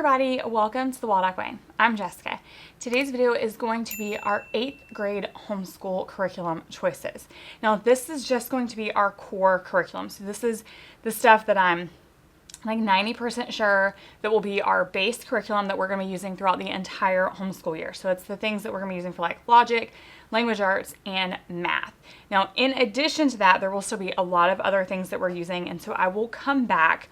everybody, welcome to the 𝐂𝐸𝐿 Way. I'm Jessica. Today's video is going to be our 8th grade homeschool curriculum choices. Now this is just going to be our core curriculum. So this is the stuff that I'm like 90% sure that will be our base curriculum that we're going to be using throughout the entire homeschool year. So it's the things that we're going to be using for like logic, language arts, and math. Now in addition to that, there will still be a lot of other things that we're using, and so I will come back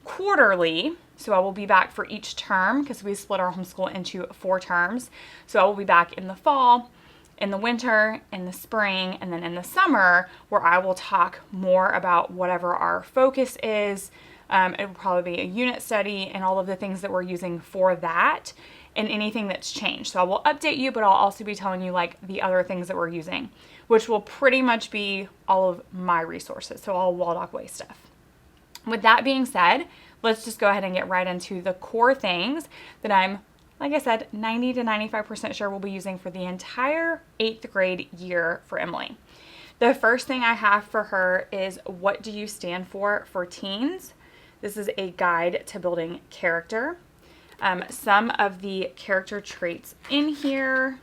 quarterly. So I will be back for each term because we split our homeschool into 4 terms. So I will be back in the fall, in the winter, in the spring, and then in the summer, where I will talk more about whatever our focus is. It will probably be a unit study and all of the things that we're using for that and anything that's changed. So I will update you, but I'll also be telling you like the other things that we're using, which will pretty much be all of my resources. So all 𝐂𝐸𝐿 Way stuff. With that being said, let's just go ahead and get right into the core things that I'm, like I said, 90 to 95% sure we'll be using for the entire 8th grade year for Emily. The first thing I have for her is What Do You Stand For Teens? This is a guide to building character. Some of the character traits in here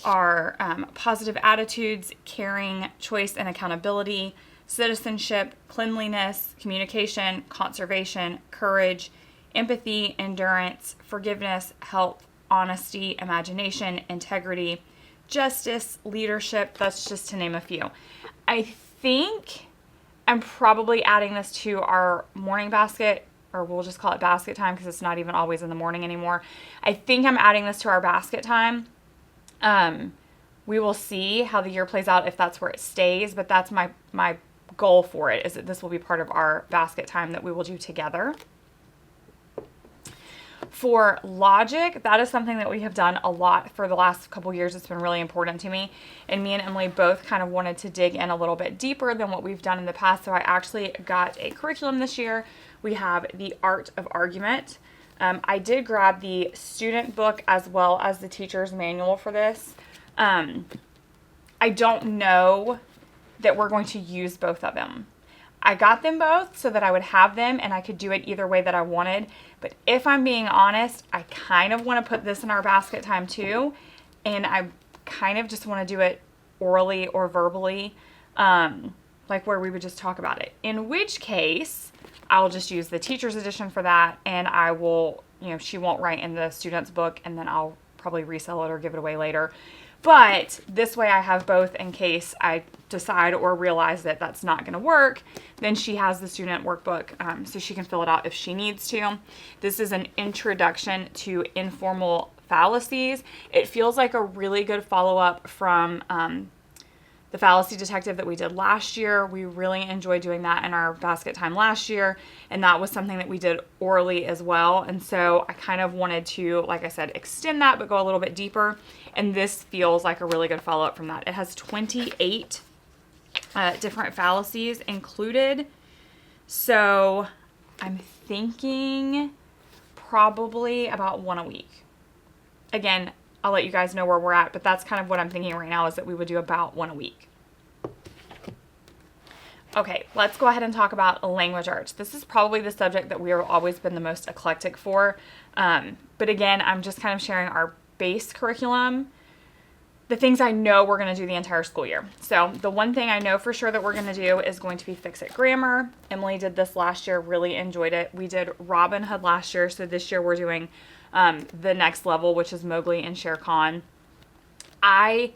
are positive attitudes, caring, choice and accountability, citizenship, cleanliness, communication, conservation, courage, empathy, endurance, forgiveness, health, honesty, imagination, integrity, justice, leadership. That's just to name a few. I think I'm probably adding this to our morning basket, or we'll just call it basket time because it's not even always in the morning anymore. I think I'm adding this to our basket time. We will see how the year plays out if that's where it stays, but that's my goal for it, is that this will be part of our basket time that we will do together. For logic, that is something that we have done a lot for the last couple years. It's been really important to me, and me and Emily both kind of wanted to dig in a little bit deeper than what we've done in the past. So I actually got a curriculum this year. We have the Art of Argument. I did grab the student book as well as the teacher's manual for this. I don't know that we're going to use both of them. I got them both so that I would have them and I could do it either way that I wanted. But if I'm being honest, I kind of want to put this in our basket time too. And I kind of just want to do it orally or verbally, like where we would just talk about it. In which case, I'll just use the teacher's edition for that, and I will, she won't write in the student's book, and then I'll probably resell it or give it away later. But this way I have both in case I decide or realize that that's not going to work. Then she has the student workbook so she can fill it out if she needs to. This is an introduction to informal fallacies. It feels like a really good follow-up from the fallacy detective that we did last year. We really enjoyed doing that in our basket time last year, and that was something that we did orally as well. And so I kind of wanted to, like I said, extend that but go a little bit deeper, and this feels like a really good follow-up from that. It has 28 different fallacies included, so I'm thinking probably about 1 a week. Again, I'll let you guys know where we're at, but that's kind of what I'm thinking right now, is that we would do about 1 a week. Okay, let's go ahead and talk about language arts. This is probably the subject that we have always been the most eclectic for. But again, I'm just kind of sharing our base curriculum, the things I know we're going to do the entire school year. So the one thing I know for sure that we're going to do is going to be Fix-It Grammar. Emily did this last year, really enjoyed it. We did Robin Hood last year, so this year we're doing the next level, which is Mowgli and Shere Khan. I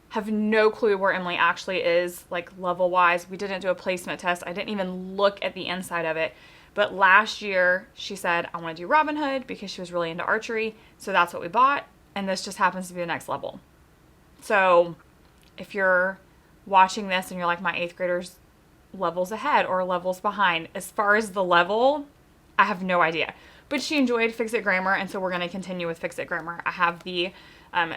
have no clue where Emily actually is, like level wise. We didn't do a placement test. I didn't even look at the inside of it. But last year she said, I want to do Robin Hood because she was really into archery. So that's what we bought. And this just happens to be the next level. So if you're watching this and you're like, my 8th graders levels ahead or levels behind, as far as the level, I have no idea. But she enjoyed Fix-It Grammar, and so we're going to continue with Fix-It Grammar. I have the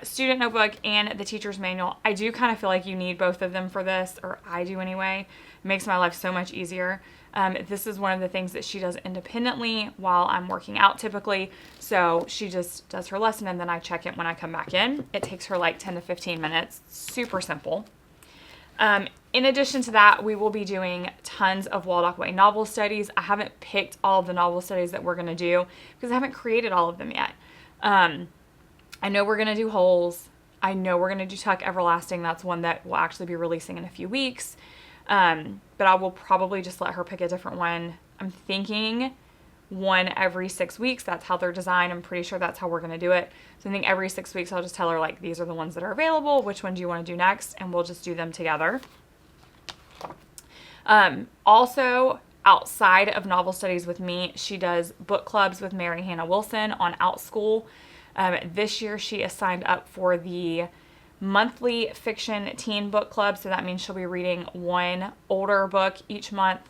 student notebook and the teacher's manual. I do kind of feel like you need both of them for this, or I do anyway. It makes my life so much easier. This is one of the things that she does independently while I'm working out typically. So she just does her lesson, and then I check it when I come back in. It takes her like 10 to 15 minutes. Super simple. In addition to that, we will be doing tons of 𝐂𝐿𝐿 novel studies. I haven't picked all of the novel studies that we're going to do because I haven't created all of them yet. I know we're going to do Holes. I know we're going to do Tuck Everlasting. That's one that we'll actually be releasing in a few weeks. But I will probably just let her pick a different one. I'm thinking one every 6 weeks. That's how they're designed. I'm pretty sure that's how we're going to do it. So I think every 6 weeks I'll just tell her, like, these are the ones that are available. Which one do you want to do next? And we'll just do them together. Also, outside of novel studies with me, she does book clubs with Mary Hannah Wilson on 𝐂𝐿. This year she is signed up for the monthly fiction teen book club. So that means she'll be reading one older book each month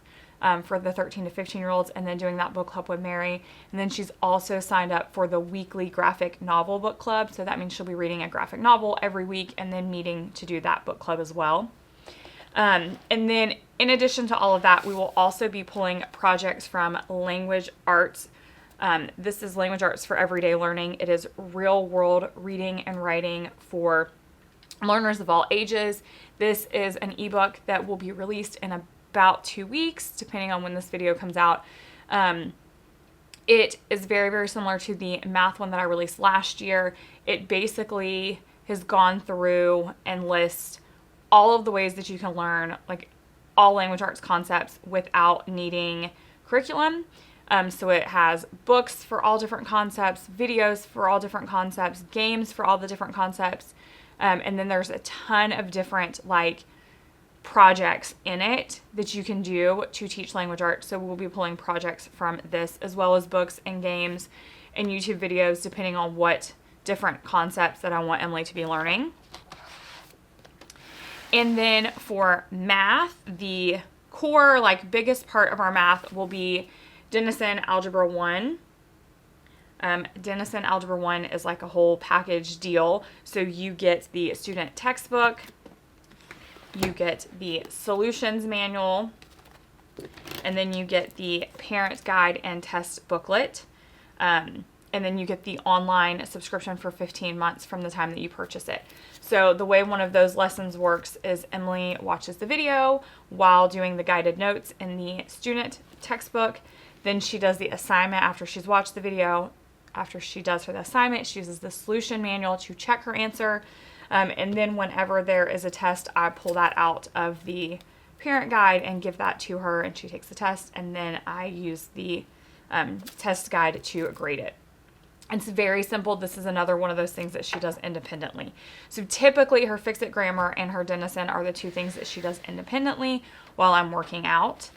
for the 13 to 15-year-olds and then doing that book club with Mary. And then she's also signed up for the weekly graphic novel book club. So that means she'll be reading a graphic novel every week and then meeting to do that book club as well. And then in addition to all of that, we will also be pulling projects from Language Arts. This is Language Arts for Everyday Learning. It is real world reading and writing for learners of all ages. This is an ebook that will be released in about 2 weeks, depending on when this video comes out. It is very, very similar to the math one that I released last year. It basically has gone through and lists all of the ways that you can learn, like, all language arts concepts without needing curriculum. So it has books for all different concepts, videos for all different concepts, games for all the different concepts. And then there's a ton of different, like, projects in it that you can do to teach language arts. So we'll be pulling projects from this, as well as books and games and YouTube videos, depending on what different concepts that I want Emily to be learning. And then for math, the core, like, biggest part of our math will be Denison Algebra 1. Denison Algebra 1 is like a whole package deal. So you get the student textbook, you get the solutions manual, and then you get the parent guide and test booklet. And then you get the online subscription for 15 months from the time that you purchase it. So the way one of those lessons works is Emily watches the video while doing the guided notes in the student textbook. Then she does the assignment after she's watched the video. After she does her assignment, she uses the solution manual to check her answer. And then whenever there is a test, I pull that out of the parent guide and give that to her, and she takes the test. And then I use the test guide to grade it. It's very simple. This is another one of those things that she does independently. So typically her Fix-It Grammar and her Denison are the two things that she does independently while I'm working out.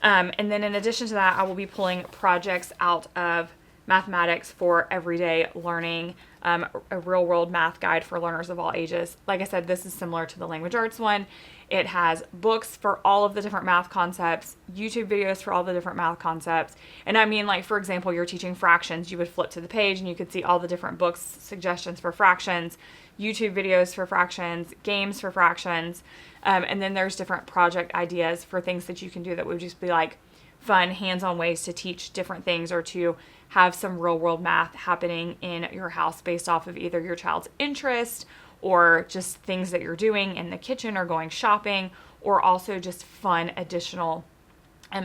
And then in addition to that, I will be pulling projects out of mathematics for everyday learning, a real world math guide for learners of all ages. Like I said, this is similar to the language arts one. It has books for all of the different math concepts, YouTube videos for all the different math concepts. And I mean, like, for example, you're teaching fractions, you would flip to the page and you could see all the different books, suggestions for fractions, YouTube videos for fractions, games for fractions. And then there's different project ideas for things that you can do that would just be like fun, hands-on ways to teach different things or to have some real-world math happening in your house based off of either your child's interest or just things that you're doing in the kitchen or going shopping, or also just fun additional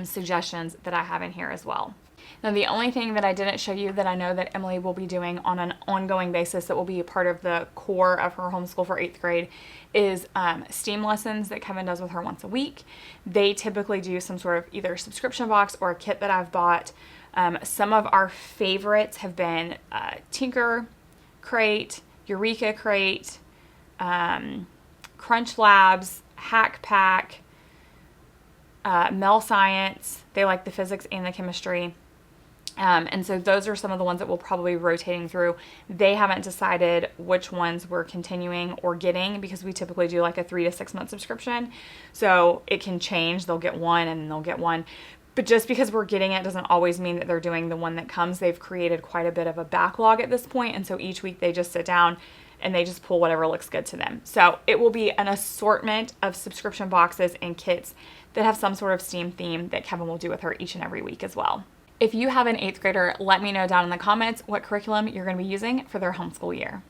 suggestions that I have in here as well. Now, the only thing that I didn't show you that I know that Emily will be doing on an ongoing basis that will be a part of the core of her homeschool for 8th grade is STEAM lessons that Kevin does with her once a week. They typically do some sort of either subscription box or a kit that I've bought. Some of our favorites have been Tinker Crate, Eureka Crate, Crunch Labs, Hack Pack, Mel Science. They like the physics and the chemistry. And so those are some of the ones that we'll probably be rotating through. They haven't decided which ones we're continuing or getting because we typically do like a 3 to 6 month subscription. So it can change. They'll get one and then they'll get one. But just because we're getting it doesn't always mean that they're doing the one that comes. They've created quite a bit of a backlog at this point. And so each week they just sit down and they just pull whatever looks good to them. So it will be an assortment of subscription boxes and kits that have some sort of STEAM theme that Kevin will do with her each and every week as well. If you have an 8th grader, let me know down in the comments what curriculum you're going to be using for their homeschool year.